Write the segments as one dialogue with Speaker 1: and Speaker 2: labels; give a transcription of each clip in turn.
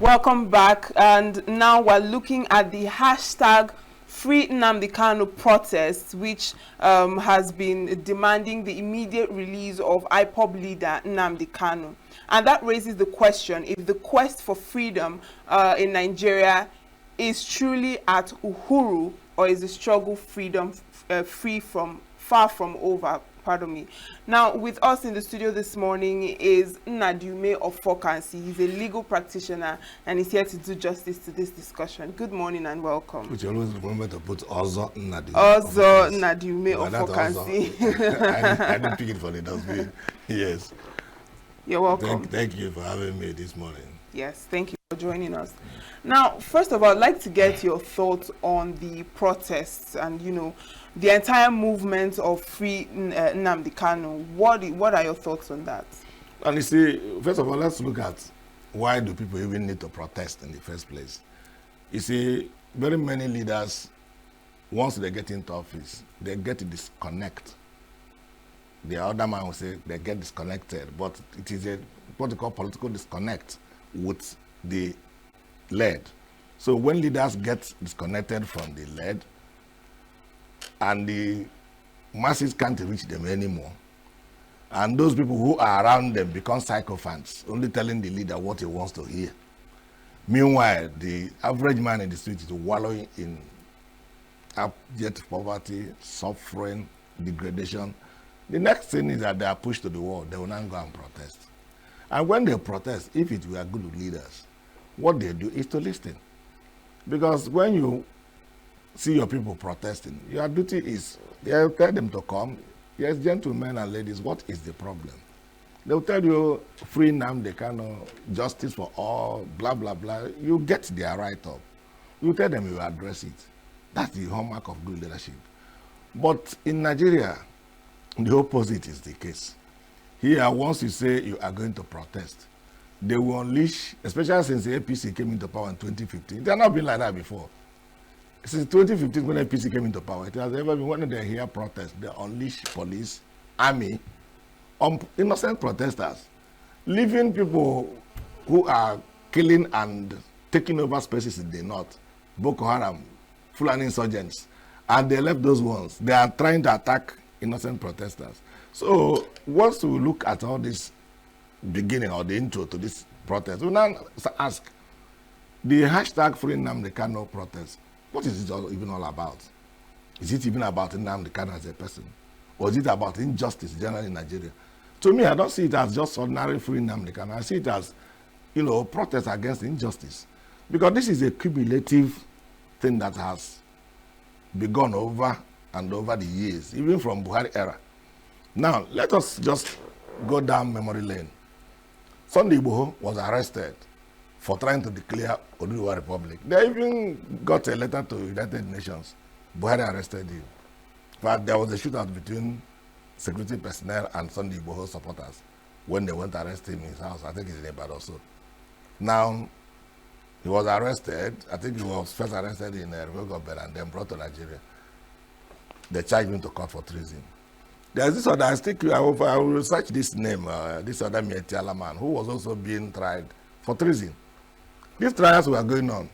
Speaker 1: Welcome back, and now we're looking at the hashtag Free Nnamdi Kanu protest, which has been demanding the immediate release of IPOB leader Nnamdi Kanu. And that raises the question if the quest for freedom in Nigeria is truly at Uhuru, or is the struggle far from over. Pardon me. Now, with us in the studio this morning is Nnamdi of Fokansi. He's a legal practitioner and he's here to do justice to this discussion. Good morning and welcome.
Speaker 2: Which you always remember to put Ozo Nnamdi.
Speaker 1: Ozo Nnamdi of Fokansi.
Speaker 2: I didn't pick it for the dustbin. Yes.
Speaker 1: You're welcome.
Speaker 2: Thank you for having me this morning.
Speaker 1: Yes, thank you for joining us. Now, first of all, I'd like to get your thoughts on the protests and, the entire movement of Free Nnamdi Kanu. What are your thoughts on that?
Speaker 2: And you see, first of all, let's look at why do people even need to protest in the first place. You see, very many leaders, once they get into office, they get to disconnect. The other man will say they get disconnected, but it is what they call political disconnect with the lead. So when leaders get disconnected from the lead, and the masses can't reach them anymore, and those people who are around them become sycophants, only telling the leader what he wants to hear. Meanwhile, the average man in the street is wallowing in abject poverty, suffering, degradation. The next thing is that they are pushed to the wall. They will not go and protest. And when they protest, if it were good leaders, what they do is to listen. Because when you see your people protesting, your duty is, you tell them to come. Yes, gentlemen and ladies, what is the problem? They'll tell you, free Nnamdi Kanu, justice for all, blah, blah, blah. You get their right up. You tell them you address it. That's the hallmark of good leadership. But in Nigeria, the opposite is the case. Here, once you say you are going to protest, they will unleash, especially since the APC came into power in 2015. They have not been like that before. Since 2015, when APC came into power, it has ever been when they hear protests, they unleash police, army, on innocent protesters, leaving people who are killing and taking over spaces in the north, Boko Haram, Fulani insurgents, and they left those ones. They are trying to attack innocent protesters. So once we look at all this beginning or the intro to this protest, we now ask, the hashtag Free Nnamdi Kanu protest, what is it even all about? Is it even about Nnamdi Kanu as a person? Or is it about injustice generally in Nigeria? To me, I don't see it as just ordinary Free Nnamdi Kanu. I see it as, protest against injustice. Because this is a cumulative thing that has begun over and over the years, even from Buhari era. Now, let us just go down memory lane. Sunday Uhuru was arrested for trying to declare Oduduwa Republic. They even got a letter to United Nations. Buhari arrested him. But there was a shootout between security personnel and Sunday Uhuru supporters when they went to arrest him in his house. I think it's in Ibadan also. Now, he was arrested. I think he was first arrested in Republic and then brought to Nigeria. They charged him to court for treason. There's this other, I will research this name, this other Mietiala man who was also being tried for treason. These trials were going on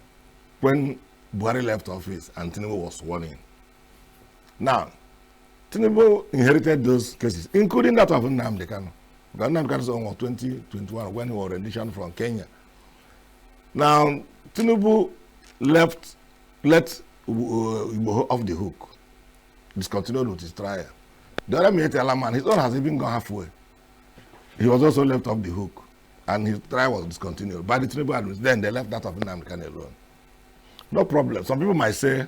Speaker 2: when Buhari left office and Tinubu was sworn in. Now, Tinubu inherited those cases, including that of Nnamdi Kanu. Because Nnamdi Kanu was 2021 when he was rendition from Kenya. Now, Tinubu let Uhuru off the hook, discontinued with his trial. The other Mietiala man, his own has even gone halfway. He was also left off the hook, and his trial was discontinued. By the Tinubu administration, then they left that of Nnamdi Kanu alone. No problem. Some people might say,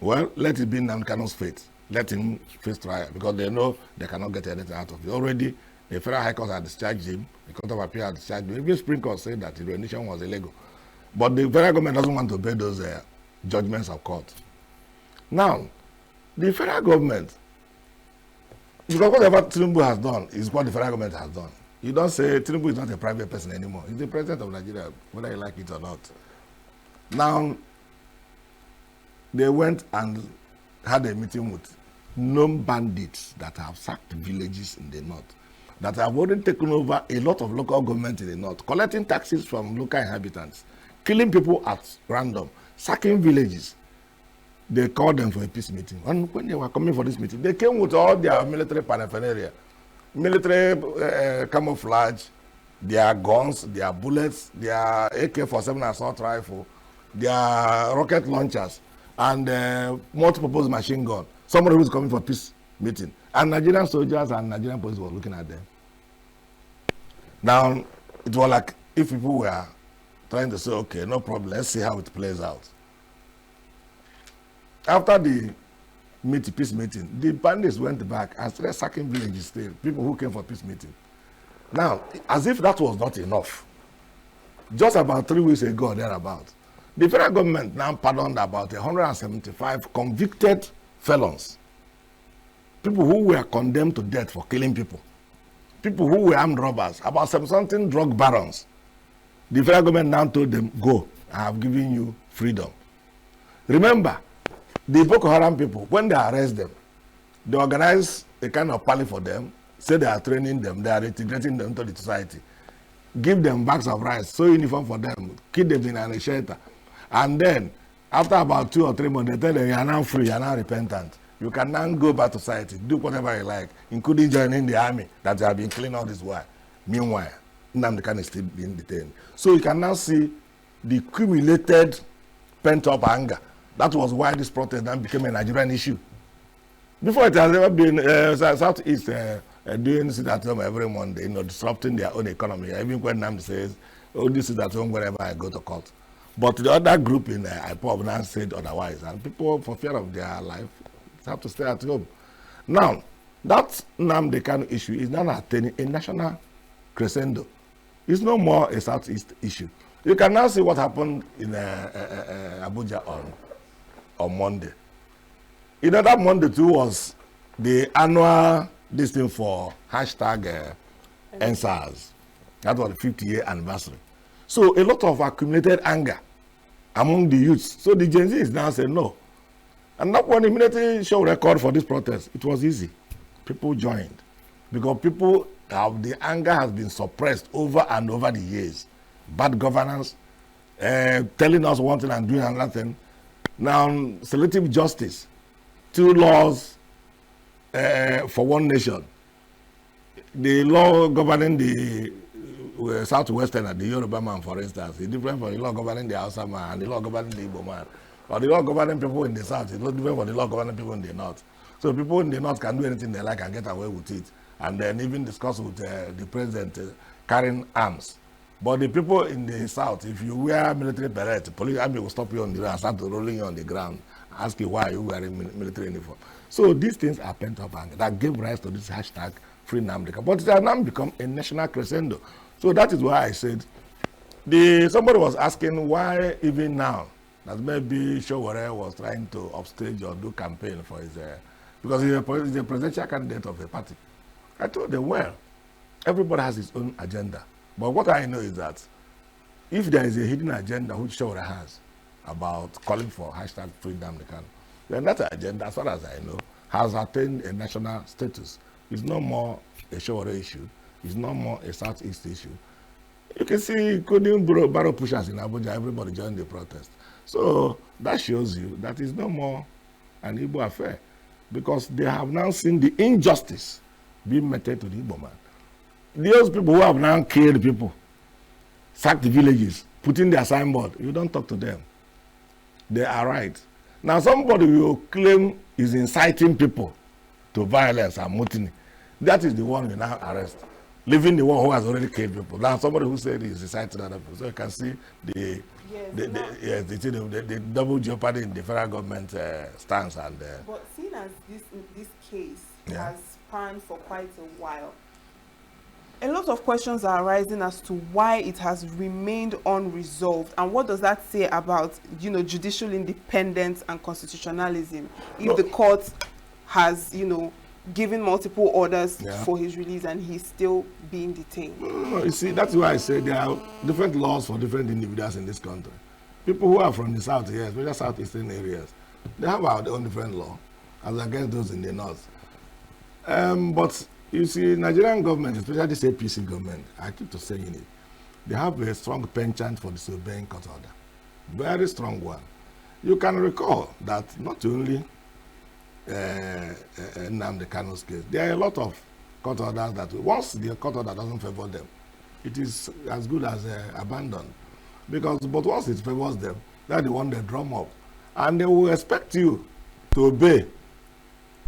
Speaker 2: well, let it be Nnamdi Kanu's fate. Let him face trial, because they know they cannot get anything out of it. Already, the Federal High Court had discharged him, the Court of Appeal had discharged him. Even Supreme Court said that the rendition was illegal. But the federal government doesn't want to obey those judgments of court. Now, the federal government, because whatever Tinubu has done is what the federal government has done. You don't say Tinubu is not a private person anymore. He's the president of Nigeria, whether you like it or not. Now, they went and had a meeting with known bandits that have sacked villages in the north, that have already taken over a lot of local government in the north, collecting taxes from local inhabitants, killing people at random, sacking villages. They called them for a peace meeting. And when they were coming for this meeting, they came with all their military paraphernalia, military camouflage, their guns, their bullets, their AK-47 assault rifle, their rocket launchers, and multi-purpose machine gun. Somebody who is coming for peace meeting. And Nigerian soldiers and Nigerian police were looking at them. Now, it was like if people were trying to say, okay, no problem, let's see how it plays out. After the peace meeting, the bandits went back and started sacking villages still, people who came for peace meeting. Now, as if that was not enough, just about 3 weeks ago or thereabout, the federal government now pardoned about 175 convicted felons, people who were condemned to death for killing people, people who were armed robbers, about something drug barons. The federal government now told them, go, I have given you freedom. Remember, the Boko Haram people, when they arrest them, they organize a kind of party for them, say they are training them, they are integrating them into the society, give them bags of rice, sew uniform for them, keep them in a shelter. And then, after about 2 or 3 months, they tell them, you are now free, you are now repentant. You can now go back to society, do whatever you like, including joining the army that you have been killing all this while. Meanwhile, Nnamdi Kanu is still being detained. So you can now see the accumulated pent-up anger. That was why this protest then became a Nigerian issue. Before it has never been Southeast doing sit at home every Monday, disrupting their own economy. Even when Nnamdi says, oh, this is at home wherever I go to court. But the other group in IPOB now said otherwise. And people, for fear of their life, have to stay at home. Now, that Nnamdi Kanu issue is now attaining a national crescendo. It's no more a Southeast issue. You can now see what happened in Abuja on Monday. You know, that Monday too was the annual listing for hashtag NSAS. That was the 50th anniversary. So a lot of accumulated anger among the youths. So the Gen Z is now saying no. And that one immediately show record for this protest. It was easy. People joined because people the anger has been suppressed over and over the years. Bad governance, telling us one thing and doing another thing. Now, selective justice, 2 laws for one nation. The law governing the Southwestern and the Yoruba man, for instance, is different from the law governing the Hausa man and the law governing the Igbo man. Or the law governing people in the South is not different from the law governing people in the North. So people in the North can do anything they like and get away with it. And then even discuss with the president carrying arms. But the people in the South, if you wear military beret, police army will stop you on the road and start rolling you on the ground, ask you why you wearing military uniform. So these things are pent up anger that gave rise to this hashtag Free Nnamdi Kanu. But it has now become a national crescendo. So that is why I said, somebody was asking why even now, that maybe Showore was trying to upstage or do campaign for his, because he's a presidential candidate of a party. I told them, well, everybody has his own agenda. But what I know is that if there is a hidden agenda which Showore has about calling for hashtag Free Nnamdi Kanu, then that agenda, as far as I know, has attained a national status. It's no more a Showore issue. It's no more a Southeast issue. You can see including barrel pushers in Abuja, everybody joined the protest. So that shows you that it's no more an Igbo affair, because they have now seen the injustice being meted to the Igbo man. Those people who have now killed people, sacked the villages, putting their signboard, you don't talk to them. They are right. Now somebody will claim is inciting people to violence and mutiny. That is the one you now arrest, leaving the one who has already killed people. Now somebody who said he is inciting other people. So you can see the double jeopardy in the federal government stance. And
Speaker 1: but seeing as this case has spanned for quite a while, a lot of questions are arising as to why it has remained unresolved, and what does that say about judicial independence and constitutionalism if the court has given multiple orders for his release and he's still being detained?
Speaker 2: You see, that's why I say there are different laws for different individuals in this country. People who are from the south here, especially southeastern areas, they have our own different law as against those in the north. But you see, Nigerian government, especially this APC government, I keep saying it, they have a strong penchant for disobeying court order. Very strong one. You can recall that not only Nnamdi Kanu's case, there are a lot of court orders that once the court order doesn't favor them, it is as good as abandoned. But once it favors them, that's the one they drum up. And they will expect you to obey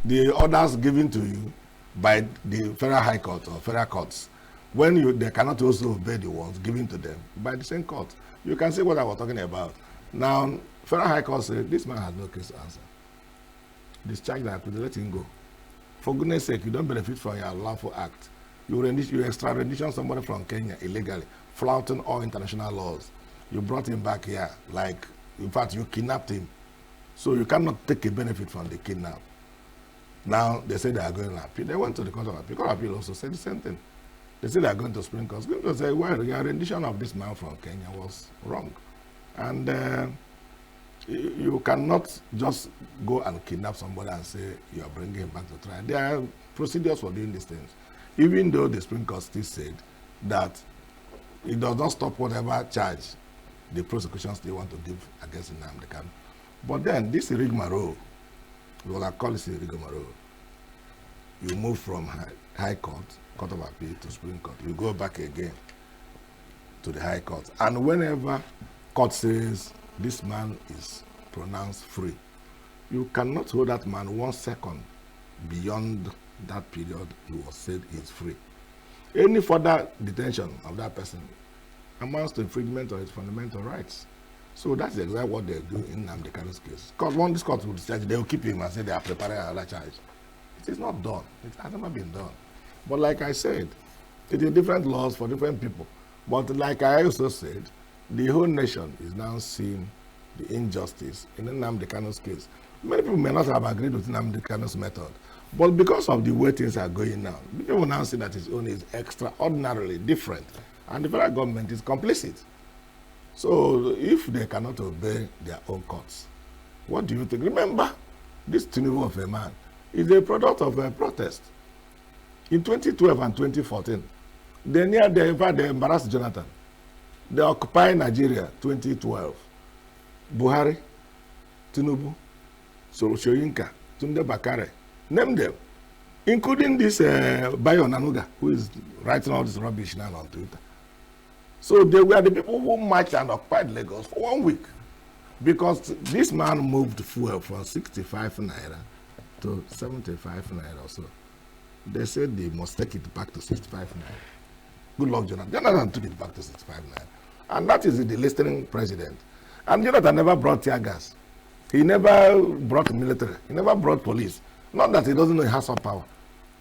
Speaker 2: the orders given to you by the federal high court or federal courts, when they cannot also obey the ones given to them by the same court. You can see what I was talking about. Now, federal high court said, this man has no case to answer. Discharge that, let him go. For goodness sake, you don't benefit from your lawful act. You extradition somebody from Kenya illegally, flouting all international laws. You brought him back here, like, in fact, you kidnapped him. So you cannot take a benefit from the kidnap. Now, they say they are going to appeal. They went to the Court of Appeal. Court of Appeal also said the same thing. They say they are going to Supreme Court. Supreme Court say, well, your rendition of this man from Kenya was wrong. And you cannot just go and kidnap somebody and say you are bringing him back to trial. There are procedures for doing these things. Even though the Supreme Court still said that it does not stop whatever charge the prosecution still want to give against Nnamdi Kanu. But then this rigmarole, what I call it rigmarole, you move from High Court, Court of Appeal to Supreme Court. You go back again to the High Court. And whenever court says this man is pronounced free, you cannot hold that man 1 second beyond that period he was said he is free. Any further detention of that person amounts to infringement of his fundamental rights. So that's exactly what they do in Nnamdi Kanu's case. Because when this court will discharge, they will keep him and say they are preparing another charge. It is not done. It has never been done. But like I said, it is different laws for different people. But like I also said, the whole nation is now seeing the injustice in Nnamdi Kanu's case. Many people may not have agreed with Nnamdi Kanu's method, but because of the way things are going now, people now see that his own is extraordinarily different, and the federal government is complicit. So if they cannot obey their own courts, what do you think? Remember, this Tinubu of a man is a product of a protest. In 2012 and 2014, they embarrassed Jonathan. They occupied Nigeria 2012. Buhari, Tinubu, Soyinka, Tunde Bakare, name them, including this Bayo Nanuga, who is writing all this rubbish now on Twitter. So they were the people who marched and occupied Lagos for 1 week because this man moved fuel from 65 naira to 75 naira or so. They said they must take it back to 65 naira. Good luck, Jonathan. Jonathan took it back to 65 naira. And that is the listening president. And Jonathan never brought tear gas. He never brought military. He never brought police. Not that he doesn't know he has some power.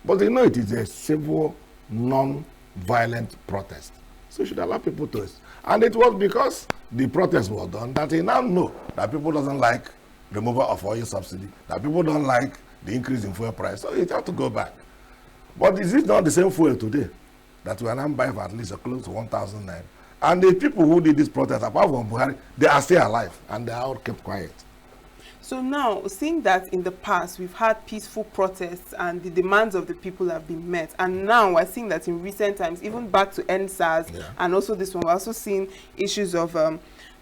Speaker 2: But you know it is a civil, non-violent protest. So you should allow people to. And it was because the protest was done that he now know that people doesn't like removal of oil subsidy, that people don't like the increase in fuel price. So he had to go back. But is it not the same fuel today that we are now buying for at least close to 1,000 naira? And the people who did this protest, apart from Buhari, they are still alive and they are all kept quiet.
Speaker 1: So now, seeing that in the past we've had peaceful protests and the demands of the people have been met, and now we're seeing that in recent times, even back to NSAS, and also this one, we're also seeing issues of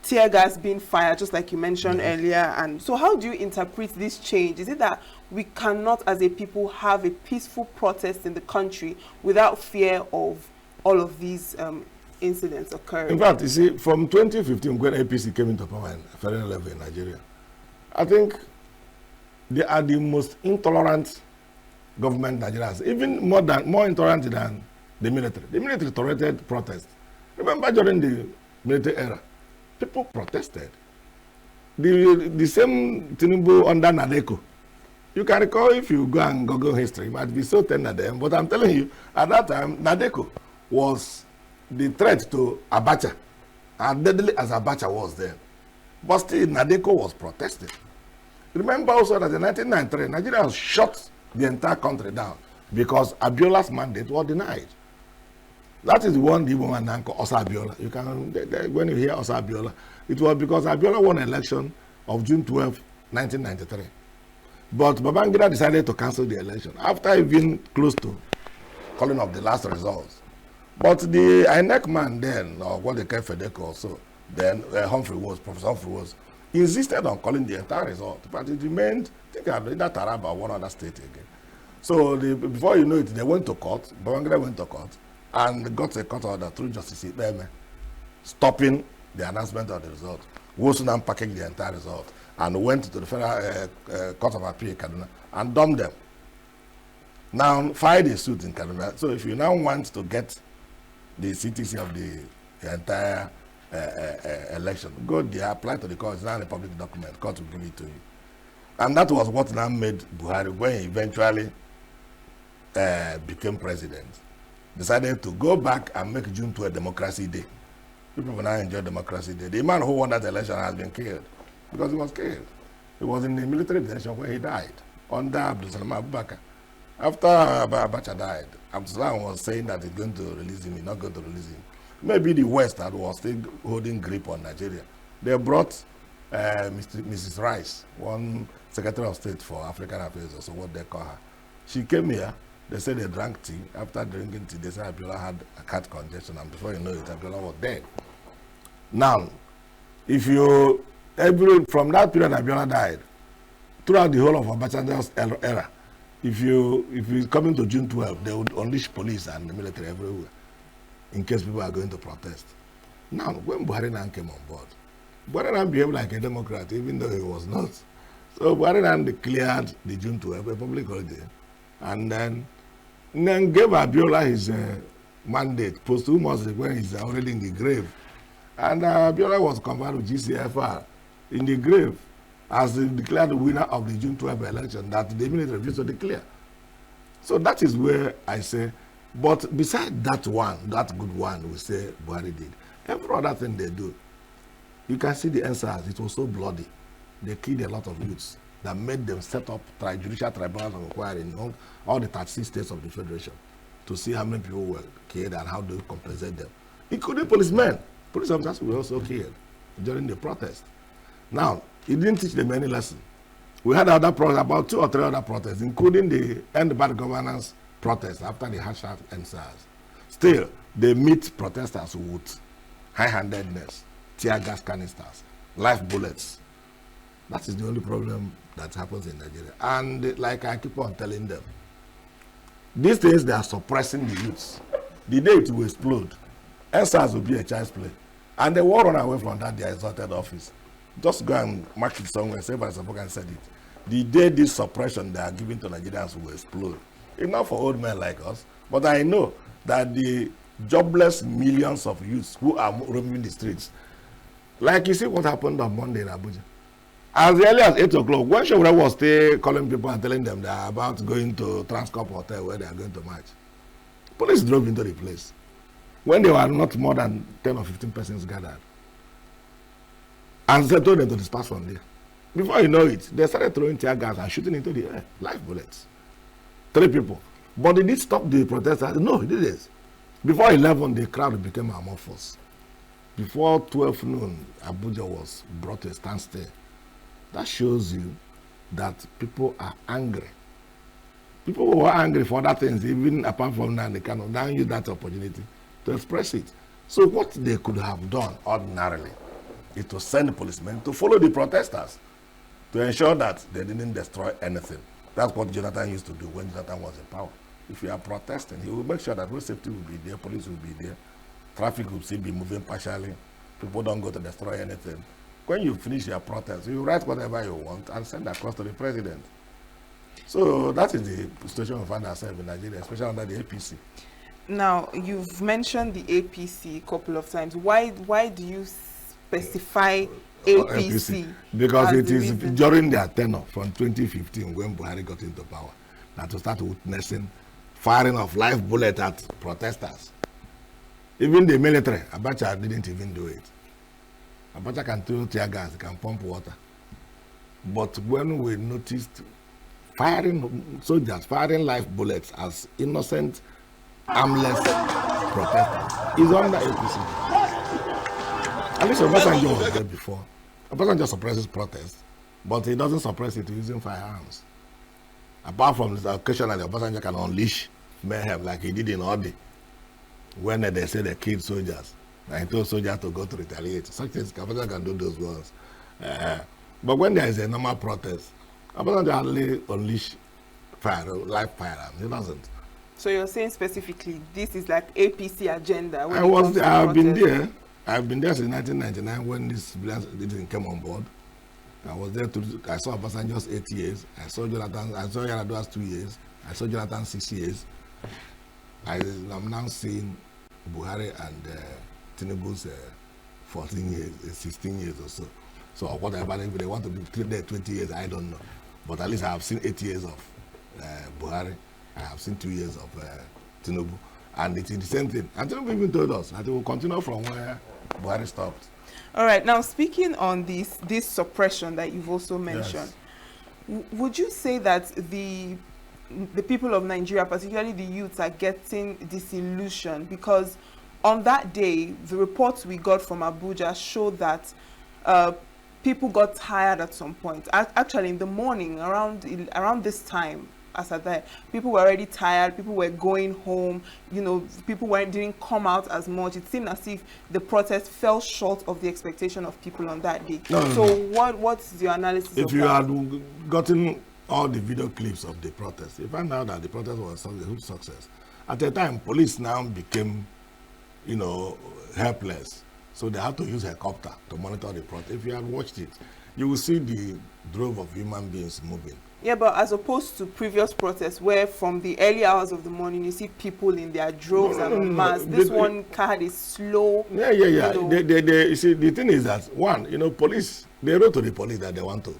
Speaker 1: tear gas being fired, just like you mentioned earlier. And so how do you interpret this change? Is it that we cannot, as a people, have a peaceful protest in the country without fear of all of these incidents occurring?
Speaker 2: In fact, you see, from 2015, when APC came into power in federal level in Nigeria, I think they are the most intolerant government Nigerians, even more intolerant than the military. The military tolerated protest. Remember during the military era, people protested. The same Tinubu under Nadeko. You can recall if you go and Google history, it might be so tender then, but I'm telling you, at that time, Nadeko was the threat to Abacha, as deadly as Abacha was then. But still, Nadeko was protesting. Remember also that in 1993, Nigeria shut the entire country down because Abiola's mandate was denied. That is the one the woman named Osa Abiola. You can, when you hear Osa Abiola, it was because Abiola won an election of June 12, 1993. But Babangida decided to cancel the election after even close to calling of the last results. But the INEC man then, or what they call FEDEC also, then Professor Humphrey was, insisted on calling the entire result. But it remained, I think, either Taraba or one other state again. So before you know it, they went to court, Babangida went to court, and got a court order through Justice Ibeme, stopping the announcement of the result. Wosunam packaged the entire result and went to the Federal Court of Appeal, Kanu, and dumped them. Now, filed a suit in Kanu. So if you now want to get the CTC of the entire election, go there, apply to the court. It's not a public document. The court will give it to you. And that was what now made Buhari, when he eventually became president, decided to go back and make June 12 Democracy Day. People will now enjoy Democracy Day. The man who won that election has been killed because he was killed. He was in the military detention where he died under Abdul Salam Abubakar. After Abacha died, Abdul Salam was saying that he's going to release him, he's not going to release him. Maybe the West that was still holding grip on Nigeria. They brought Mrs. Rice, one Secretary of State for African Affairs, or so what they call her. She came here. They said they drank tea. After drinking tea, they said Abiola had a heart congestion, and before you know it, Abiola was dead. Now, if you, from that period Abiola died, throughout the whole of Abacha's era, if you come into June 12, they would unleash police and the military everywhere in case people are going to protest. Now, when Buhari came on board, Buhari behaved like a Democrat, even though he was not. So Buhari declared the June 12 a public holiday, and then gave Abiola his mandate posthumously when he's already in the grave. And Abiola was conferred with GCFR in the grave as the declared winner of the June 12 election that the military refused to declare. So that is where I say, but beside that one, that good one we say Buhari did, every other thing they do, you can see the answers. It was so bloody. They killed a lot of youths that made them set up judicial tribunals of inquiry in all the 36 states of the Federation to see how many people were killed and how do you compensate them, including policemen. Police officers were also killed during the protest. Now, it didn't teach them any lesson. We had other protests, about 2 or 3 other protests, including the End Bad Governance protest after the hashtag NSAS. Still, they meet protesters with high-handedness, tear gas canisters, live bullets. That is the only problem that happens in Nigeria. And like I keep on telling them, these things, they are suppressing the youths. The day it will explode, NSAS will be a child's play. And they will run away from that, their exalted office. Just go and mark it somewhere, say by Sapokan said it. The day this suppression they are giving to Nigerians will explode. It's not for old men like us, but I know that the jobless millions of youths who are roaming the streets, like you see what happened on Monday in Abuja. As early as 8 o'clock, when Shobra was still calling people and telling them they are about going to Transcorp Hotel where they are going to march, police drove into the place when there were not more than 10 or 15 persons gathered. And they told them to disperse from there. Before you know it, they started throwing tear gas and shooting into the air, live bullets. 3 people. But they did stop the protesters. No, it didn't. Before 11, the crowd became amorphous. Before 12 noon, Abuja was brought to a standstill. That shows you that people are angry. People who were angry for other things, even apart from that, they cannot now use that opportunity to express it. So what they could have done ordinarily is to send policemen to follow the protesters to ensure that they didn't destroy anything. That's what Jonathan used to do when Jonathan was in power. If you are protesting, he will make sure that road safety will be there, police will be there, traffic will still be moving partially, people don't go to destroy anything. When you finish your protest, you write whatever you want and send across to the president. So that is the situation we find ourselves in Nigeria, especially under the APC.
Speaker 1: Now, you've mentioned the APC a couple of times. Why do you specify APC?
Speaker 2: Because it is during their tenure from 2015 when Buhari got into power that we start witnessing firing of live bullets at protesters. Even the military, Abacha didn't even do it. Abacha can throw tear gas, can pump water. But when we noticed soldiers firing live bullets as innocent, armless protesters, is under APC. At least Obasanjo was there before. Obasanjo suppresses protest, but he doesn't suppress it using firearms. Apart from this, occasionally Obasanjo can unleash mayhem like he did in Odi. when they say they killed soldiers, and told soldiers to go to retaliate. Such things, Kabasa can do those ones. But when there is a normal protest, Kabasa hardly unleash fire, live firearms. He doesn't.
Speaker 1: So you're saying specifically this is like APC agenda?
Speaker 2: I've been there. I've been there since 1999 when this didn't come on board. I was there I saw Abasan just 8 years. I saw Yaradua's 2 years. I saw Jonathan 6 years. I'm now seeing Buhari and Tinubu's 14 years, 16 years or so. So whatever, if they want to be there 20 years, I don't know. But at least I have seen 8 years of Buhari. I have seen 2 years of Tinubu. And it's the same thing. And Tinubu even told us that it will continue from where Buhari stopped.
Speaker 1: All right. Now, speaking on this suppression that you've also mentioned, yes, would you say that the people of Nigeria, particularly the youths, are getting disillusioned? Because on that day, the reports we got from Abuja showed that people got tired at some point. Actually, in the morning, around this time, as at that, people were already tired. People were going home. You know, people didn't come out as much. It seemed as if the protest fell short of the expectation of people on that day. What's your analysis?
Speaker 2: If you had gotten all the video clips of the protest, you find out that the protest was a huge success. At the time, police now became, helpless. So they had to use helicopter to monitor the protest. If you had watched it, you will see the drove of human beings moving.
Speaker 1: Yeah, but as opposed to previous protests where from the early hours of the morning you see people in their droves and en masse, this one car is slow.
Speaker 2: Yeah. You see, the thing is that, one, police, they wrote to the police that they want to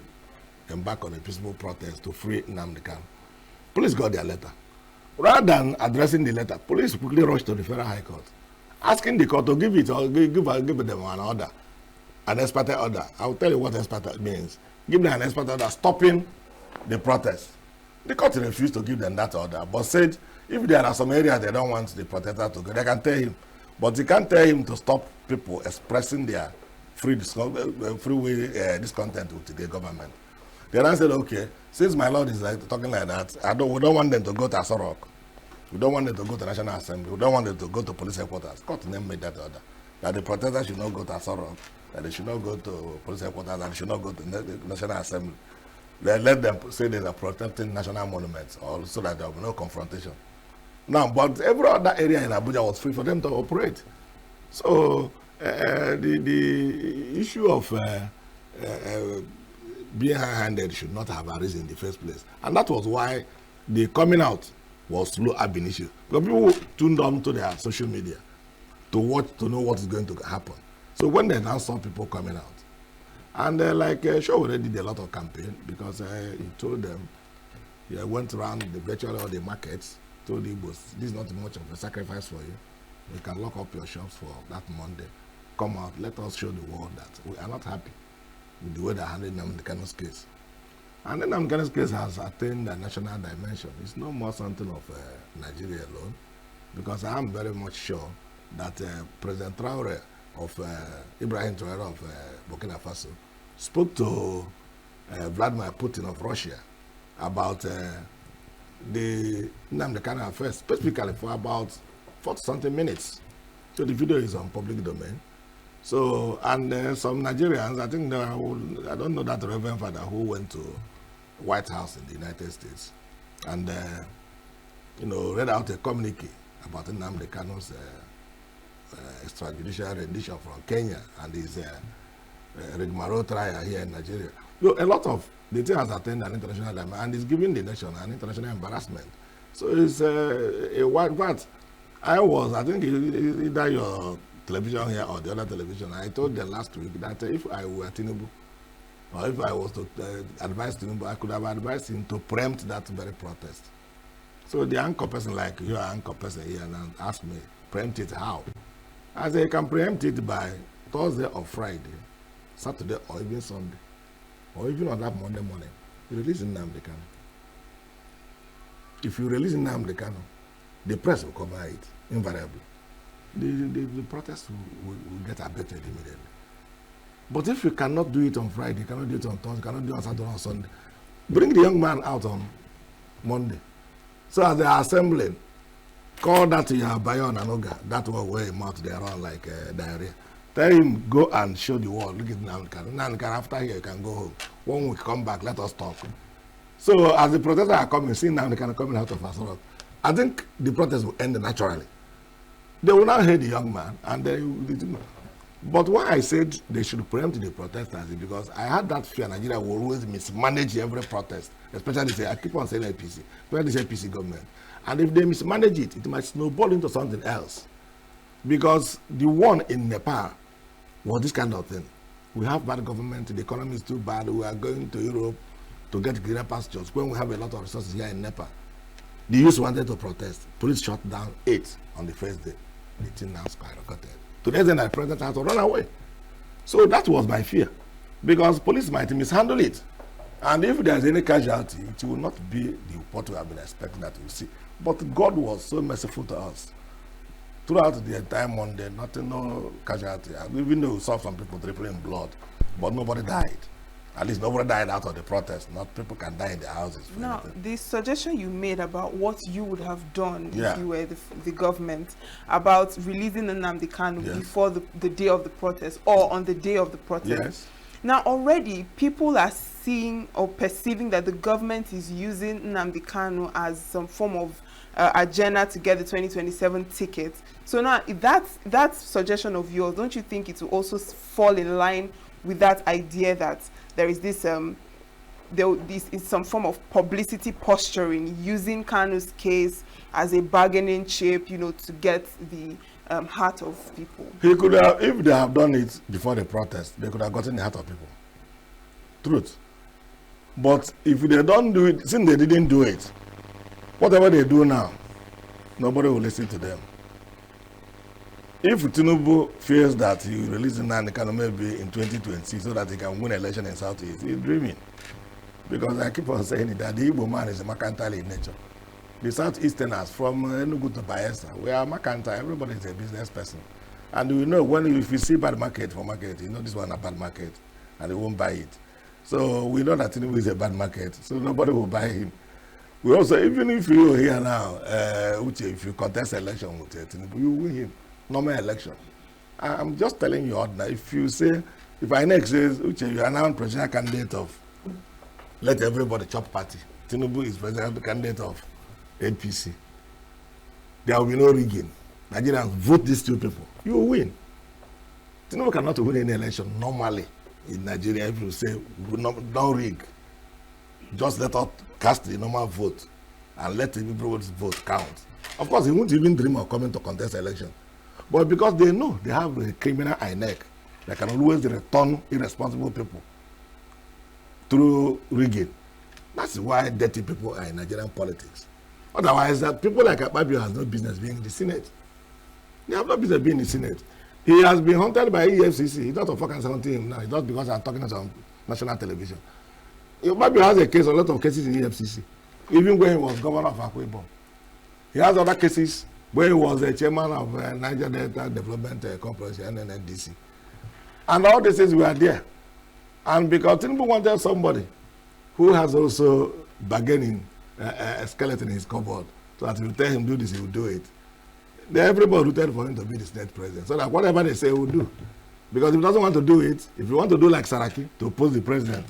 Speaker 2: embark on a peaceful protest to free Nnamdi Kanu. Police got their letter. Rather than addressing the letter, police quickly rushed to the Federal High Court, asking the court to give them an order, an expected order. I'll tell you what expected means. Give them an expected order stopping the protest. The court refused to give them that order, but said if there are some areas they don't want the protester to go, they can tell him. But they can't tell him to stop people expressing their free way discontent with the government. The other said, okay, since my lord is talking like that, we don't want them to go to Asorok. We don't want them to go to National Assembly. We don't want them to go to police headquarters. Court name made that order. That the protesters should not go to Asorok, that they should not go to police headquarters, and they should not go to the National Assembly. They let them say they are protecting national monuments, or so that there will be no confrontation. Now, but every other area in Abuja was free for them to operate. So the issue of being high-handed should not have arisen in the first place. And that was why the coming out was slow ab initio. Because people tuned on to their social media to know what is going to happen. So when they now saw people coming out, and Shaw already did a lot of campaign because he told them, he went around virtually all the markets, told the Igbos, this is not much of a sacrifice for you. You can lock up your shops for that Monday. Come out, let us show the world that we are not happy with the way they handled Nnamdi Kanu's case. And then Nnamdi Kanu's case has attained a national dimension. It's no more something of Nigeria alone, because I am very much sure that President Traore of Ibrahim Traore of Burkina Faso spoke to Vladimir Putin of Russia about the Nnamdi Kanu affair, specifically for about 40-something minutes. So the video is on public domain. So, and some Nigerians, I think, I don't know that Reverend Father who went to White House in the United States and, read out a communique about Nnamdi Kanu's extrajudicial rendition from Kenya and his rigmarole trial here in Nigeria. A lot of the thing has attained an international dimension and is giving the nation an international embarrassment. So it's a wide part. I think either your television here or the other television, I told them last week that if I were Tinubu, or if I was to advise Tinubu, I could have advised him to preempt that very protest. So the anchor person like you are anchor person here and asked me, preempt it how? I say you can preempt it by Thursday or Friday, Saturday or even Sunday, or even on that Monday morning, you release Nnamdi Kanu. If you release Nnamdi Kanu, the press will cover it, invariably. The protest will get abated immediately. But if you cannot do it on Friday, you cannot do it on Thursday, you cannot do it on Saturday or on Sunday, bring the young man out on Monday. So as they are assembling, Call that your Bayon and Oga. That one where him out there around like diarrhea. Tell him, go and show the world. Look at Nnamdi. Nnamdi, after here, you can go home. 1 week, come back, let us talk. So as the protesters are coming, seeing Nnamdi coming out of Asoro, I think the protest will end naturally. They will not hate the young man, and they will. But why I said they should preempt the protesters is because I had that fear Nigeria will always mismanage every protest, especially I keep on saying APC, especially this APC government. And if they mismanage it, it might snowball into something else. Because the one in Nepal was this kind of thing. We have bad government, the economy is too bad, we are going to Europe to get greener pastures when we have a lot of resources here in Nepal. The youth wanted to protest. Police shot down 8 on the first day. The thing now skyrocketed. Today, then the president had to run away. So that was my fear. Because police might mishandle it. And if there's any casualty, it will not be what we have been expecting that we see. But God was so merciful to us. Throughout the entire Monday, no casualty. Even though we saw some people dripping blood, but nobody died. At least nobody died out of the protest. Not people can die in their houses.
Speaker 1: Now, the suggestion you made about what you would have done if you were the government, about releasing Nnamdi Kanu before the day of the protest or on the day of the protest.
Speaker 2: Yes.
Speaker 1: Now, already people are seeing or perceiving that the government is using Nnamdi Kanu as some form of agenda to get the 2027 ticket. So now, that suggestion of yours, don't you think it will also fall in line with that idea that there is this this is some form of publicity posturing, using Kanu's case as a bargaining chip, to get the heart of people?
Speaker 2: He could have, if they have done it before the protest, they could have gotten the heart of people. Truth. But if they don't do it, since they didn't do it, whatever they do now, nobody will listen to them. If Tinubu feels that he will release Nnamdi Kanu maybe in 2020 so that he can win election in Southeast, he's dreaming. Because I keep on saying it, that the Igbo man is mercantile in nature. The Southeasterners from Enugu to Bayelsa, we are mercantile. Everybody is a business person. And we know if you see bad market for market, you know this one a bad market and they won't buy it. So we know that Tinubu is a bad market, so nobody will buy him. We also, even if you are here now, if you contest election with Tinubu, you win him. Normal election. I'm just telling you, if you say, if INEC says, Uche, you are now presidential candidate of, let everybody chop party. Tinubu is presidential candidate of APC. There will be no rigging. Nigerians vote these two people. You will win. Tinubu cannot win any election normally in Nigeria if you say, don't rig. Just let us cast the normal vote and let everybody's vote count. Of course, he won't even dream of coming to contest election. But because they know they have a criminal INEC that can always return irresponsible people through rigging. That's why dirty people are in Nigerian politics. Otherwise, that people like Akpabio has no business being in the Senate. They have no business being in the Senate. He has been hunted by EFCC. He's not a fucking hunting him now. It's not because I'm talking on national television. Akpabio has a lot of cases in EFCC. Even when he was governor of Akwa Ibom. He has other cases where he was the chairman of Niger Delta Development Corporation, NNDC. And all these things were there. And because Tinubu wanted somebody who has also bargaining a skeleton in his cupboard, so that if you tell him do this, he will do it. Then everybody rooted for him to be the state president. So that whatever they say, he will do. Because if he doesn't want to do it, if you want to do like Saraki, to oppose the president,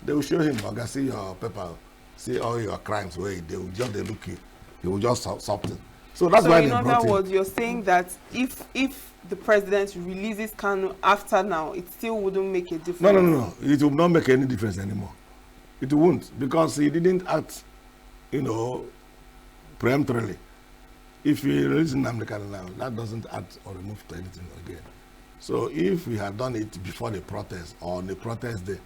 Speaker 2: they will show him, okay, see your paper, see all your crimes, where they will just look you. He will just something. So that's why they brought him. So in other words,
Speaker 1: you're saying that if the president releases Kanu after now, it still wouldn't make a difference?
Speaker 2: No. It will not make any difference anymore. It won't, because he didn't act, preemptorily. If he releases Nnamdi Kanu now, that doesn't add or remove to anything again. So if we had done it before the protest or on the protest day,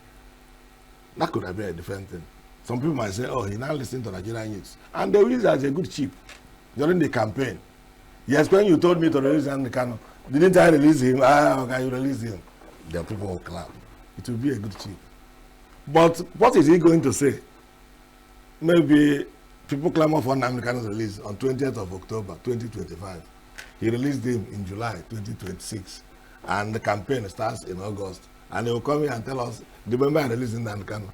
Speaker 2: that could have been a different thing. Some people might say, oh, he now listening to Nigerian youths. And they will use it as a good chip during the campaign. Yes, when you told me to release Nnamdi Kanu, didn't I release him? Okay, you release him. The people will clap. It will be a good chip. But what is he going to say? Maybe people clamor for Nnamdi Kanu's release on 20th of October, 2025. He released him in July 2026. And the campaign starts in August. And he will come here and tell us, remember I released Nnamdi Kanu.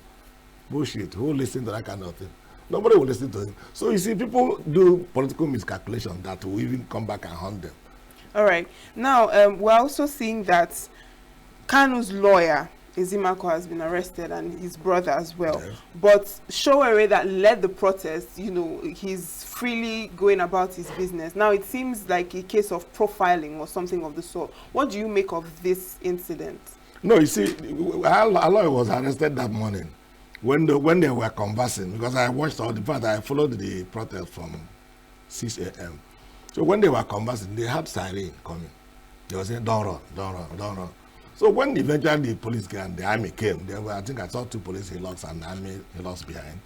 Speaker 2: Bullshit. Who listens to that kind of thing? Nobody will listen to him. So you see, people do political miscalculation that will even come back and haunt them.
Speaker 1: All right. Now, we're also seeing that Kanu's lawyer, Ezimako, has been arrested, and his brother as well.
Speaker 2: Yes.
Speaker 1: But Sowore, that led the protest, he's freely going about his business. Now, it seems like a case of profiling or something of the sort. What do you make of this incident?
Speaker 2: No, you see, Aloy was arrested that morning when they were conversing, because I watched all the part. I followed the protest from 6 a.m. So when they were conversing, they had siren coming. They were saying, don't run, don't run, don't run. So when eventually the police came, the army came, I think I saw 2 police hillocks and the army hillocks behind.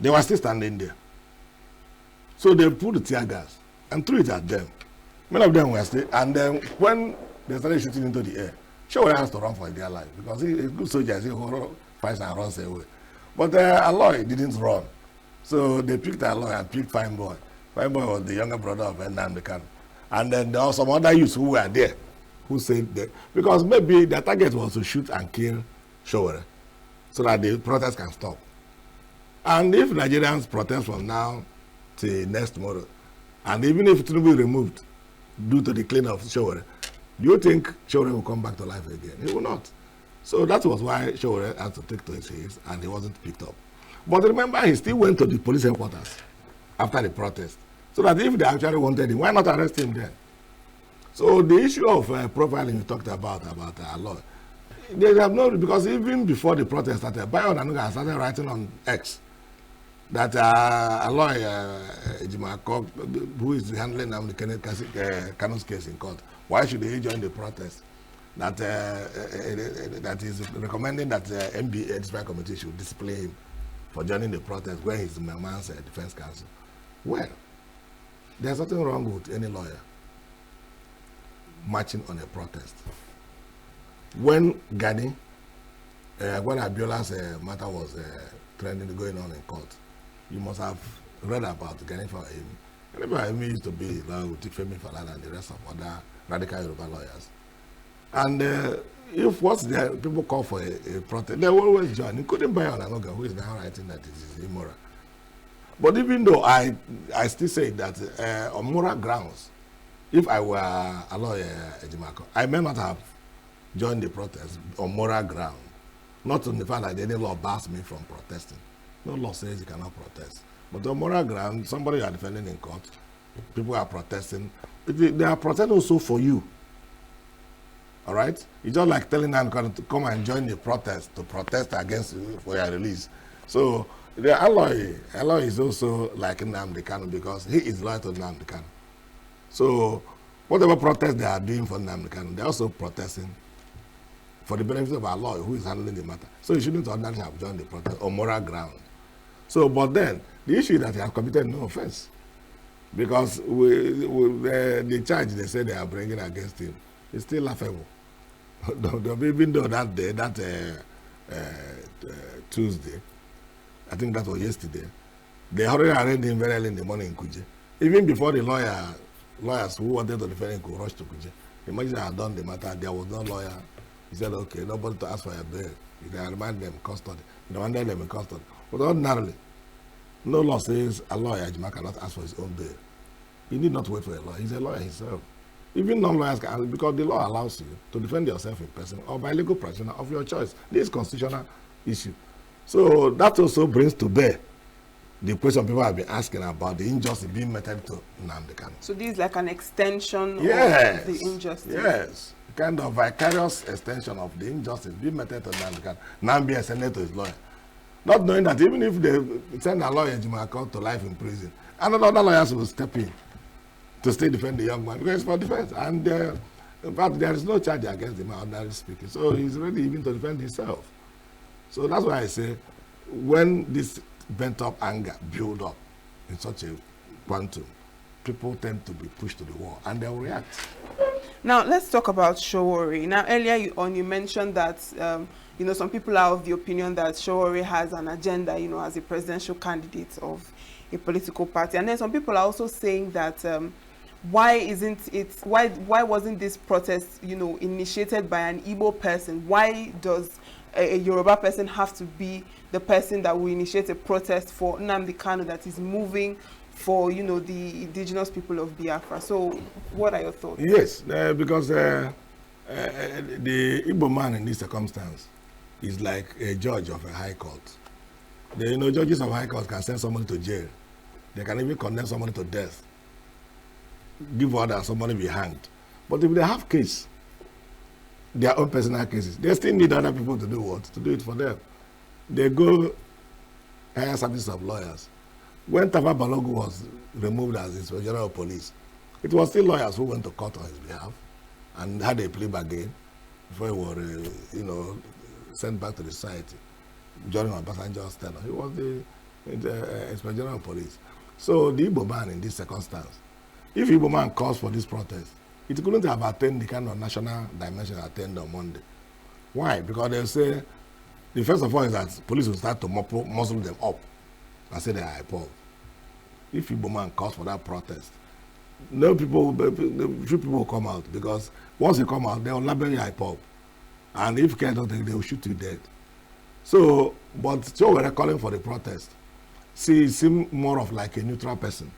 Speaker 2: They were still standing there. So they put the tear gas and threw it at them. Many of them were still, and then when they started shooting into the air, Sowore has to run for their life, because he's a good soldier. He fights and runs away. But Aloy didn't run. So they picked Aloy and picked Fine Boy. Fine Boy was the younger brother of Nnamdi Kanu. And then there were some other youths who were there, who said that, because maybe their target was to shoot and kill Sowore, so that the protest can stop. And if Nigerians protest from now till next tomorrow, and even if it will be removed due to the killing of Sowore, do you think Sowore will come back to life again? He will not. So that was why Sowore had to take to his heels, and he wasn't picked up. But remember, he still went to the police headquarters after the protest, so that if they actually wanted him, why not arrest him then? So the issue of profiling you talked about Aloy, they have no, because even before the protest started, Bayo Onanuga started writing on X that Aloy Ejimako, who is handling Kanu's case in court, why should he join the protest? That that is recommending that MBA disciplinary committee should discipline him for joining the protest when he's man's defense counsel. Well, there's nothing wrong with any lawyer marching on a protest. When Gani, when Abiola's matter was trending, going on in court, you must have read about Gani Fahimi. Gani Fahimi used to be with Femi Falana and the rest of other radical Yoruba lawyers. And if what's there, people call for a protest, they will always join. You couldn't buy on Anoga, who is now writing that it is immoral. But even though I still say that on moral grounds, if I were a lawyer, Ejimako, I may not have joined the protest on moral ground. Not on the fact that any law bars me from protesting. No law says you cannot protest. But on moral ground, somebody you are defending in court, people are protesting. They are protesting also for you. All right? It's just like telling them to come and join the protest, to protest against you for your release. So the Aloy is also like Nnamdi Kanu, because he is loyal to Nnamdi Kanu. So whatever protest they are doing for Nnamdi Kanu, they're also protesting for the benefit of our lawyer who is handling the matter. So you shouldn't ordinarily have joined the protest on moral ground. So, but then, the issue is that he has committed no offense. Because the charge they say they are bringing against him is still laughable. Even though that day, Tuesday, I think that was yesterday, they already arraigned him very early in the morning in Kuje. Even before the lawyers who wanted to defend him could rush to Kuje. Imagine I had done the matter, there was no lawyer. He said, okay, nobody to ask for a bail. You can remand them in custody. You demanded them in custody. But ordinarily, no law says a lawyer cannot ask for his own bail. He need not wait for a lawyer. He's a lawyer himself. Even non-lawyers can, because the law allows you to defend yourself in person or by legal practitioner of your choice. This is constitutional issue. So that also brings to bear the question people have been asking about the injustice being meted to Nnamdi Kanu.
Speaker 1: So this is like an extension of the injustice? Yes.
Speaker 2: Kind of vicarious extension of the injustice being meted to Nnamdi Kanu. Nnamdi sent to his lawyer. Not knowing that even if they send a lawyer to life in prison, another lawyers will step in to still defend the young man, because it's for defense. And in fact, there is no charge against him, ordinarily speaking. So he's ready even to defend himself. So that's why I say, when this bent up anger build up in such a quantum, people tend to be pushed to the wall and they will react.
Speaker 1: Now let's talk about Sowore. Now earlier you mentioned that some people are of the opinion that Sowore has an agenda, as a presidential candidate of a political party, and then some people are also saying that why wasn't this protest initiated by an Igbo person? Why does a Yoruba person have to be the person that will initiate a protest for Nnamdi Kanu that is moving for, you know, the indigenous people of Biafra? So what are your thoughts?
Speaker 2: Yes, because the Igbo man in this circumstance is like a judge of a high court. You know, judges of high court can send somebody to jail. They can even condemn somebody to death, give order somebody be hanged. But if they have case, their own personal cases, they still need other people to do what? To do it for them. They go hire services of lawyers. When Tafa Balogu was removed as Inspector General of Police, it was still lawyers who went to court on his behalf and had a plea bargain before he was, you know, sent back to the society. During Obasanjo's tenure, he was the Inspector General of Police. So the Igbo man in this circumstance, if Igbo man calls for this protest, it couldn't have attained the kind of national dimension attained on Monday. Why? Because they say, the first of all is that police will start to muzzle them up and say they are hypo. If Igbo man calls for that protest, few people will come out, because once you come out, they will label you hypo. And if you can't, they will shoot you dead. So, but so we're calling for the protest. She seems more of like a neutral person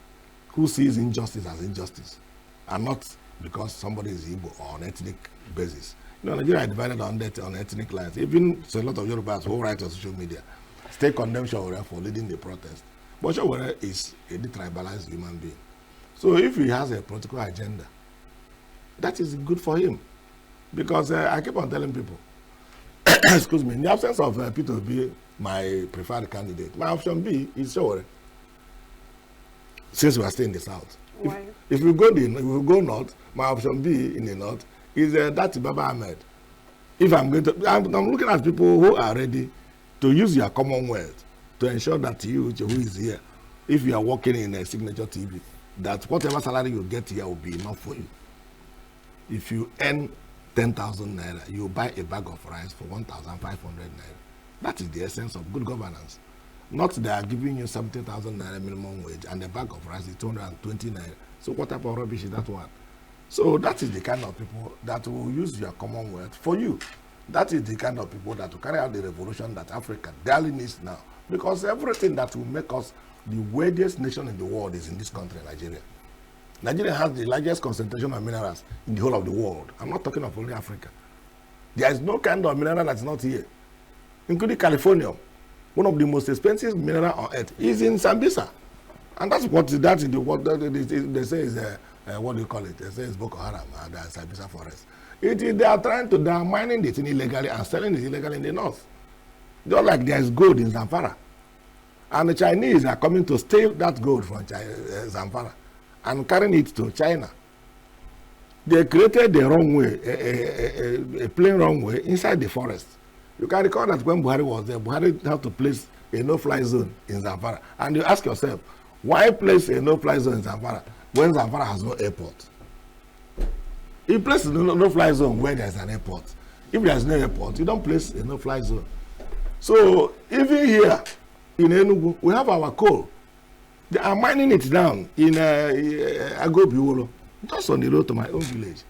Speaker 2: who sees injustice as injustice, and not because somebody is Igbo or on ethnic basis. You know, Nigeria is divided on ethnic lines. Even so, a lot of Yorubas who write on social media still condemn Shawara for leading the protest. But Shawara is a detribalized human being. So if he has a political agenda, that is good for him. Because I keep on telling people, excuse me, in the absence of Peter B, my preferred candidate, my option B is Shawara. Since we are staying in the south.
Speaker 1: Why?
Speaker 2: If we go north, my option B in the north is Dati Baba Ahmed. If I'm going to, I'm looking at people who are ready to use your commonwealth to ensure that you, who is here, if you are working in a signature TV, that whatever salary you get here will be enough for you. If you earn 10,000 naira, you buy a bag of rice for 1,500 naira. That is the essence of good governance. Not they are giving you 70,000 naira minimum wage and the bag of rice is 220 naira. So what type of rubbish is that one? So that is the kind of people that will use your commonwealth for you. That is the kind of people that will carry out the revolution that Africa badly needs now. Because everything that will make us the wealthiest nation in the world is in this country, Nigeria. Nigeria has the largest concentration of minerals in the whole of the world. I'm not talking of only Africa. There is no kind of mineral that's not here, including California. One of the most expensive mineral on earth is in Sambisa. And that's what they say is, what do you call it? They say it's Boko Haram and the Sambisa forest. They are mining it illegally and selling it illegally in the north. Just like there is gold in Zamfara. And the Chinese are coming to steal that gold from Zamfara and carrying it to China. They created the wrong way, a plain wrong way inside the forest. You can recall that when Buhari was there, Buhari had to place a no-fly zone in Zamfara. And you ask yourself, why place a no-fly zone in Zamfara when Zamfara has no airport? He placed a no-fly zone where there's an airport. If there's no airport, you don't place a no-fly zone. So even here in Enugu, we have our coal. They are mining it down in Agobiwolo, just on the road to my own village.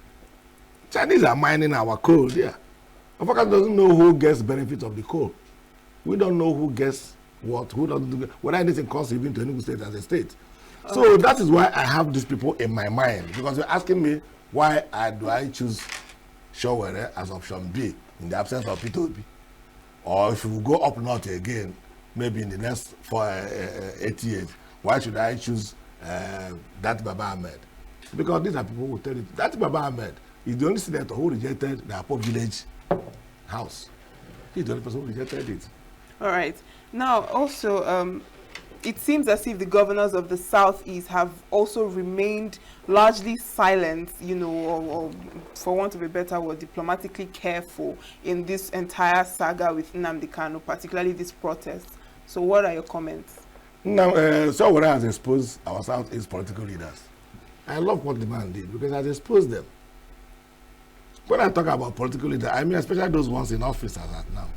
Speaker 2: Chinese are mining our coal there. Africa doesn't know who gets benefit of the coal. We don't know who gets what, who doesn't, whether anything costs even to Enugu State as a state. So that is why I have these people in my mind, because you're asking me why do I choose Shawara as option B in the absence of P2B. Or if we go up north again, maybe in the next 8 years, why should I choose that Baba Ahmed? Because these are people who tell it. That Baba Ahmed is the only senator who rejected the Apo village house. He's the only person who rejected it.
Speaker 1: All right. Now, also, it seems as if the governors of the Southeast have also remained largely silent, you know, or for want of a better word, diplomatically careful in this entire saga with Nnamdi Kanu, particularly this protest. So what are your comments?
Speaker 2: Now, Shawara has exposed our Southeast political leaders. I love what the man did because has exposed them. When I talk about political leaders, I mean especially those ones in office as at now.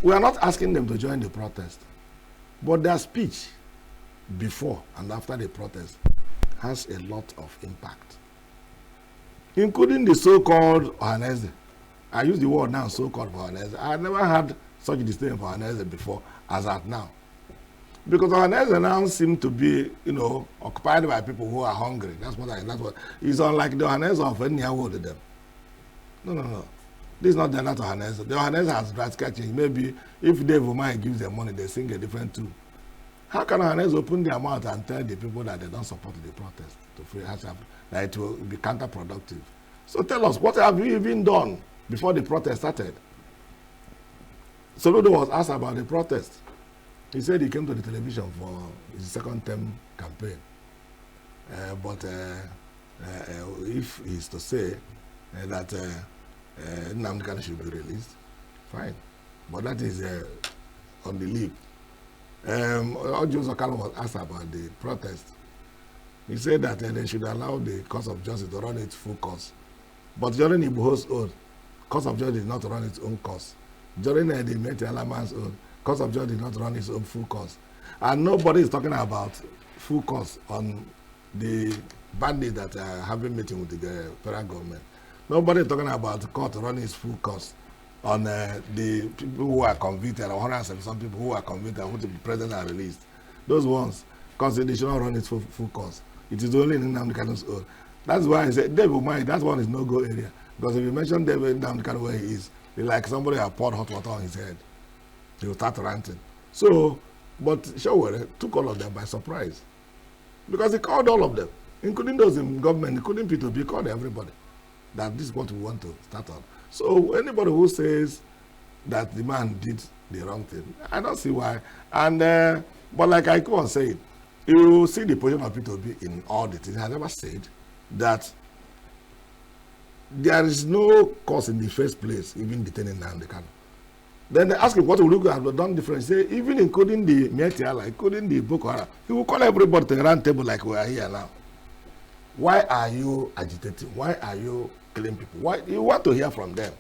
Speaker 2: We are not asking them to join the protest, but their speech before and after the protest has a lot of impact, including the so-called Ohaneze, I use the word now so-called for Ohaneze. I never had such disdain for Ohaneze before as at now. Because Ohaneze now seem to be, occupied by people who are hungry. That's what it's unlike the Ohaneze of any other them. No. This is not the not Ohaneze. The Ohaneze has drastic change. Maybe if Dave Umahi gives them money, they sing a different tune. How can Ohaneze open their mouth and tell the people that they don't support the protest to free Hassan, that it will be counterproductive? So tell us, what have you even done before the protest started? Soludo was asked about the protest. He said he came to the television for his second term campaign. But if he's to say that Nnamdi Kanu should be released, fine. But that is on the leap. Ojo Kanu was asked about the protest. He said that they should allow the cause of justice to run its full course. But during Igboho's own, cause of justice did not run its own course. During the Mete Alaman's own, cause of justice did not run its own full course. And nobody is talking about full course on the bandits that are having meeting with the federal government. Nobody is talking about the court running its full course on the people who are convicted, 170 people who are convicted, who the president are released. Those ones, they should not run its full course. It is only in Nnamdi Kanu's own. That's why I said, David Umahi, that one is no-go area. Because if you mention David Nnamdi Kanu where he is, it's like somebody has poured hot water on his head. He will start ranting. So, but Shawere took all of them by surprise. Because he called all of them, including those in government, including P2P, he called everybody. That this is what we want to start on. So anybody who says that the man did the wrong thing, I don't see why. And but like I keep on saying, you see the position of P2P in all the things. I never said that there is no cause in the first place, even detaining Nnamdi Kanu. Then they ask him what will you have done different. Say, even including the Metiala, including the Boko Haram, he will call everybody to a round table like we are here now. Why are you agitating? Why are you killing people? Why you want to hear from them?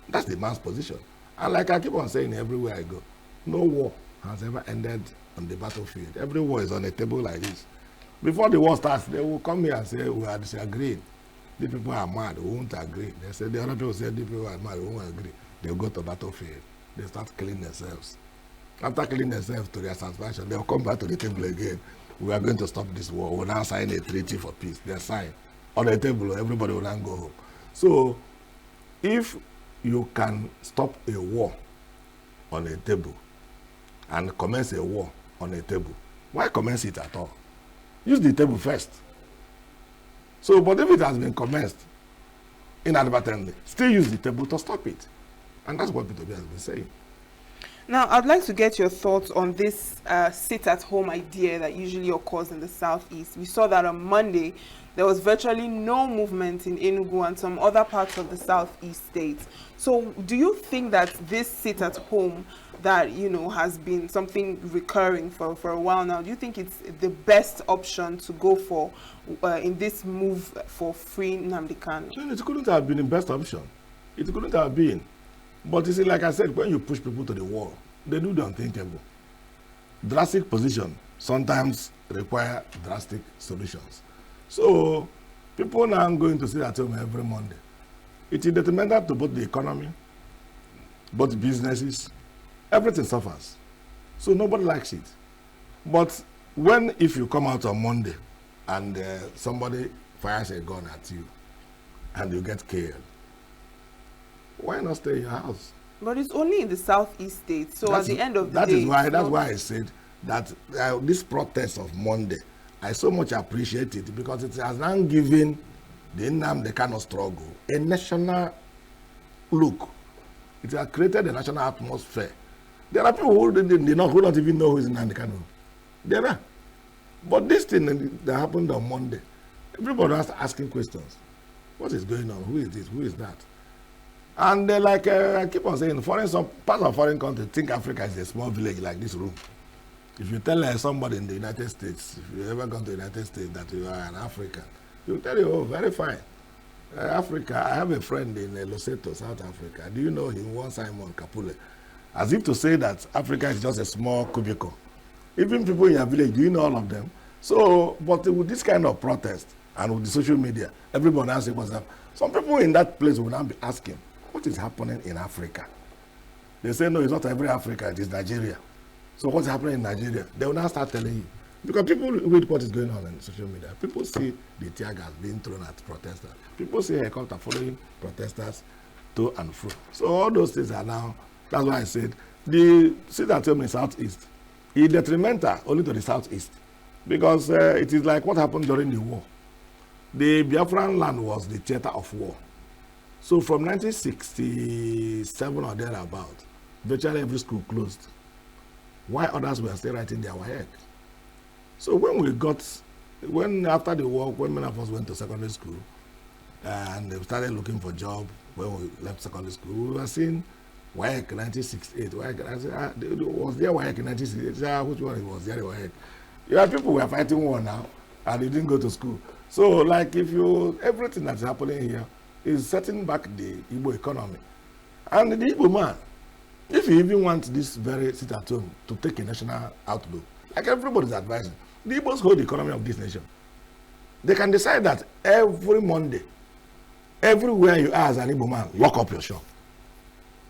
Speaker 2: That's the man's position. And like I keep on saying everywhere I go, no war has ever ended on the battlefield. Every war is on a table like this. Before the war starts, they will come here and say, we are disagreeing. The people are mad, we won't agree. They say, the other people say, the people are mad, we won't agree. They'll go to battlefield. They start killing themselves. After killing themselves to their satisfaction, they'll come back to the table again. We are going to stop this war. We'll now sign a treaty for peace. They sign. On the table, everybody will now go home. So, if you can stop a war on a table and commence a war on a table, why commence it at all? Use the table first. So, but if it has been commenced inadvertently, still use the table to stop it. And that's what P2P has been saying.
Speaker 1: Now, I'd like to get your thoughts on this sit-at-home idea that usually occurs in the Southeast. We saw that on Monday, there was virtually no movement in Enugu and some other parts of the Southeast states. So, do you think that this sit-at-home that, has been something recurring for a while now, do you think it's the best option to go for in this move for freeing Nnamdi Kanu?
Speaker 2: It couldn't have been the best option. It couldn't have been. But you see, like I said, when you push people to the wall, they do the unthinkable. Drastic position sometimes require drastic solutions. So people now are going to sit at home every Monday. It is detrimental to both the economy, both businesses, everything suffers. So nobody likes it. But if you come out on Monday and somebody fires a gun at you and you get killed, why not stay in your house?
Speaker 1: But it's only in the Southeast states. So at the end of the day...
Speaker 2: That's why I said that this protest of Monday, I so much appreciate it because it has now given the Nnamdi Kanu struggle a national look. It has created a national atmosphere. There are people who don't even know who is Nnamdi Kanu. There are. But this thing that happened on Monday, everybody was asking questions. What is going on? Who is this? Who is that? And I keep on saying, some parts of foreign countries think Africa is a small village like this room. If you tell somebody in the United States, if you ever gone to the United States that you are an African, he'll tell you, oh, very fine. Africa, I have a friend in Lesotho, South Africa. Do you know him? One Simon Kapule. As if to say that Africa is just a small cubicle. Even people in your village, do you know all of them? So, but with this kind of protest and with the social media, everybody asking what's up. Some people in that place will now be asking, what is happening in Africa? They say, no, it's not every Africa, it is Nigeria. So what's happening in Nigeria? They will now start telling you. Because people read what is going on in social media. People see the tear gas being thrown at protesters. People see helicopter following protesters to and fro. So all those things are now, that's why I said, the sit at home in Southeast is detrimental only to the Southeast. Because it is like what happened during the war. The Biafran land was the theater of war. So from 1967 or thereabout, virtually every school closed. While others were still writing their WAEC. So when after the war, when many of us went to secondary school and they started looking for job when we left secondary school, we were seeing WAEC 1968. WAEC, I said, was there WAEC in 1968? Which one it was there WAEC? Yeah, people were fighting war now and they didn't go to school. So like everything that's happening here is setting back the Igbo economy. And the Igbo man, if you even want this very sit at home to take a national outlook, like everybody's advising, the Igbos hold the economy of this nation. They can decide that every Monday, everywhere you are as an Igbo man, lock up your shop.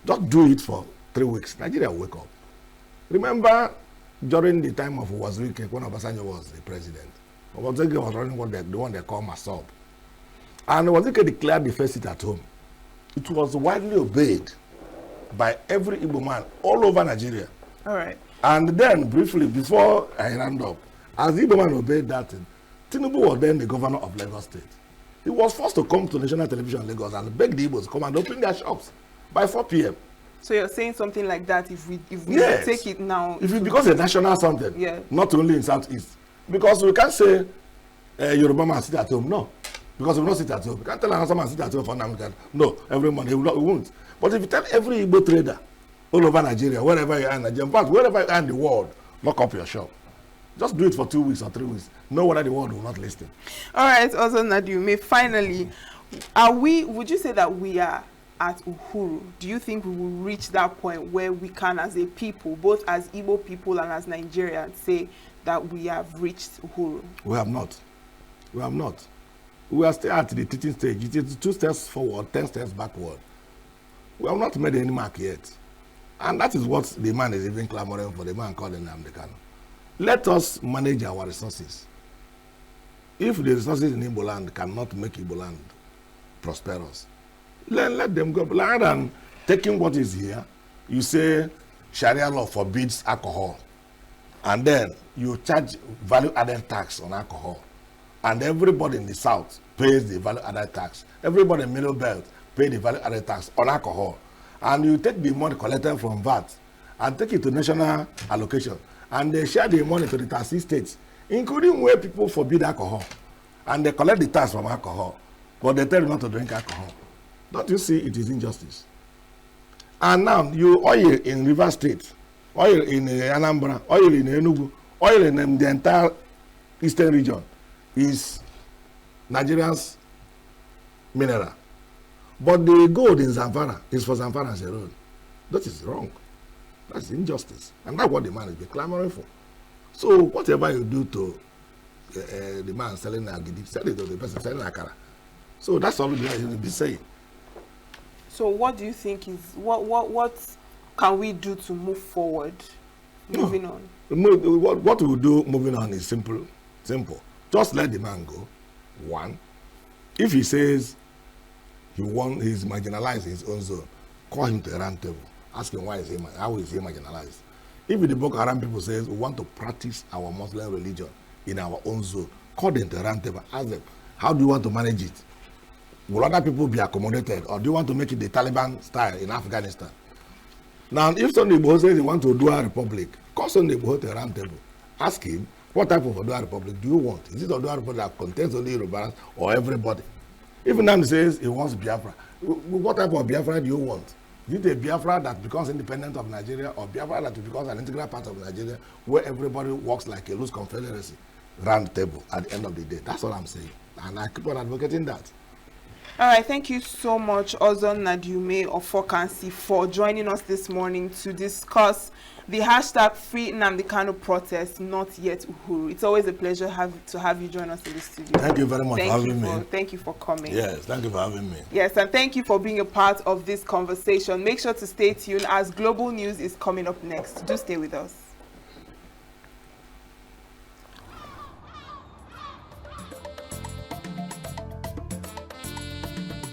Speaker 2: Just do it for 3 weeks. Nigeria will wake up. Remember, during the time of Wazirike, when Obasanjo was the president, Wazirike was running the one they call Masob. And Wazirike declared the first sit at home. It was widely obeyed by every Igbo man all over Nigeria.
Speaker 1: All right.
Speaker 2: And then, briefly, before I round up, as the Igbo man obeyed that thing, Tinubu was then the governor of Lagos State. He was forced to come to national television in Lagos and beg the Igbos to come and open their shops by 4 p.m.
Speaker 1: So you're saying something like that if we
Speaker 2: Yes.
Speaker 1: take it now?
Speaker 2: If it becomes a national something,
Speaker 1: yeah.
Speaker 2: Not only in Southeast. Because we can't say Yoruba man sit at home, no. Because we will not sit at home. We can't tell another man sit at home for Nnamdi. No, every month he won't. But if you tell every Igbo trader all over Nigeria, wherever you are in Nigeria, in fact, wherever you are in the world, lock up your shop. Just do it for 2 weeks or 3 weeks. Know whether the world will not listen.
Speaker 1: All right, also Nnamdi, finally, would you say that we are at Uhuru? Do you think we will reach that point where we can, as a people, both as Igbo people and as Nigerians, say that we have reached Uhuru?
Speaker 2: We have not. We have not. We are still at the teaching stage. It is 2 steps forward, 10 steps backward. We have not made any mark yet. And that is what the man is even clamoring for, the man called Nnamdi Kanu. Let us manage our resources. If the resources in Igbo land cannot make Igbo land prosperous, let them go. Rather than taking what is here, you say Sharia law forbids alcohol, and then you charge value-added tax on alcohol, and everybody in the south pays the value-added tax. Everybody in middle belt pays the value-added tax on alcohol, and you take the money collected from VAT and take it to national allocation, and they share the money to the taxing states, including where people forbid alcohol, and they collect the tax from alcohol, but they tell you not to drink alcohol. Don't you see it is injustice? And now you oil in River State, oil in Anambra, oil in Enugu, oil in the entire eastern region is Nigerians' mineral. But the gold in Zamfara is for Zamfara as a road. That is wrong. That's injustice. And that's what the man is clamoring for. So whatever you do to the man selling agidi, sell it to the person selling akara. So that's all the man will be saying.
Speaker 1: So what do you think is, what can we do to move forward, moving on?
Speaker 2: What we will do moving on is simple. Just let the man go. One, if he says he's marginalized in his own zone, call him to a round table. Ask him how is he marginalized. If the Boko Haram people says we want to practice our Muslim religion in our own zone, call them to a round table. Ask them, how do you want to manage it? Will other people be accommodated, or do you want to make it the Taliban style in Afghanistan? Now, if Sunday Igboho says he wants to do a republic, call Sunday Igboho to a round table. Ask him, what type of Odua republic do you want? Is it Odua republic that contains only Yorubas or everybody? If Nnamdi says he wants Biafra, what type of Biafra do you want? Is it a Biafra that becomes independent of Nigeria, or Biafra that becomes an integral part of Nigeria, where everybody works like a loose confederacy? Round table at the end of the day. That's all I'm saying. And I keep on advocating that.
Speaker 1: All right, thank you so much, Ozon Nadume of Fokansi, for joining us this morning to discuss the hashtag Free Nnamdi Kanu protest, not yet Uhuru. It's always a pleasure to have you join us in the studio.
Speaker 2: Thank you very much for having me.
Speaker 1: Thank you for coming.
Speaker 2: Yes, thank you for having me.
Speaker 1: Yes, and thank you for being a part of this conversation. Make sure to stay tuned as Global News is coming up next. Do stay with us.